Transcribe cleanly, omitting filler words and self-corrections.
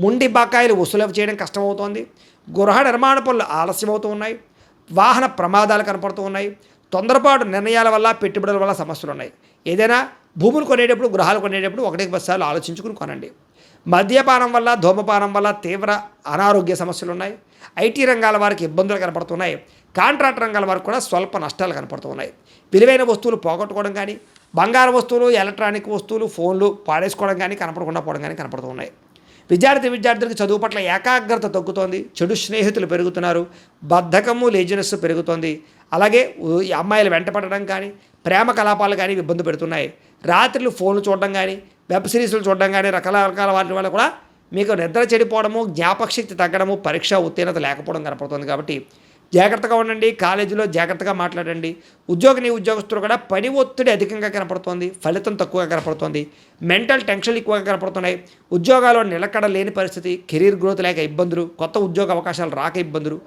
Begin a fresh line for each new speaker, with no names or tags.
మొండి బకాయిలు వసూలు చేయడం కష్టమవుతోంది. గృహ నిర్మాణ పనులు ఆలస్యమవుతూ ఉన్నాయి. వాహన ప్రమాదాలు కనపడుతూ ఉన్నాయి. తొందరపాటు నిర్ణయాల వల్ల, పెట్టుబడుల వల్ల సమస్యలున్నాయి. ఏదైనా భూములు కొనేటప్పుడు, గృహాలు కొనేటప్పుడు ఒకటికి 10 సార్లు ఆలోచించుకుని కొనండి. మద్యపానం వల్ల, ధూమపానం వల్ల తీవ్ర అనారోగ్య సమస్యలున్నాయి. ఐటీ రంగాల వారికి ఇబ్బందులు కనపడుతున్నాయి. కాంట్రాక్ట్ రంగాల వారికి కూడా స్వల్ప నష్టాలు కనపడుతూ ఉన్నాయి. విలువైన వస్తువులు పోగొట్టుకోవడం కానీ, బంగారు వస్తువులు, ఎలక్ట్రానిక్ వస్తువులు, ఫోన్లు పాడేసుకోవడం కానీ, కనపడకుండా పోవడం కానీ కనపడుతూ ఉన్నాయి. విద్యార్థులకు చదువు పట్ల ఏకాగ్రత తగ్గుతోంది. చెడు స్నేహితులు పెరుగుతున్నారు. బద్ధకము, లేజినెస్ పెరుగుతోంది. అలాగే ఈ అమ్మాయిలు వెంటపడడం కానీ, ప్రేమ కలాపాలు కానీ ఇబ్బంది పెడుతున్నాయి. రాత్రులు ఫోన్లు చూడడం కానీ, వెబ్ సిరీస్లు చూడడం కానీ, రకరకాల వాటి వల్ల కూడా మీకు నిద్ర చెడిపోవడము, జ్ఞాపకశక్తి తగ్గడము, పరీక్ష ఉత్తీర్ణత లేకపోవడం కనపడుతుంది. కాబట్టి జాగ్రత్తగా ఉండండి. కాలేజీలో జాగ్రత్తగా మాట్లాడండి. ఉద్యోగస్తులు కూడా పని ఒత్తిడి అధికంగా కనపడుతోంది. ఫలితం తక్కువగా కనపడుతోంది. మెంటల్ టెన్షన్లు ఎక్కువగా కనపడుతున్నాయి. ఉద్యోగాల్లో నిలకడ లేని పరిస్థితి, కెరీర్ గ్రోత్ లేక ఇబ్బందులు, కొత్త ఉద్యోగ అవకాశాలు రాక ఇబ్బందులు,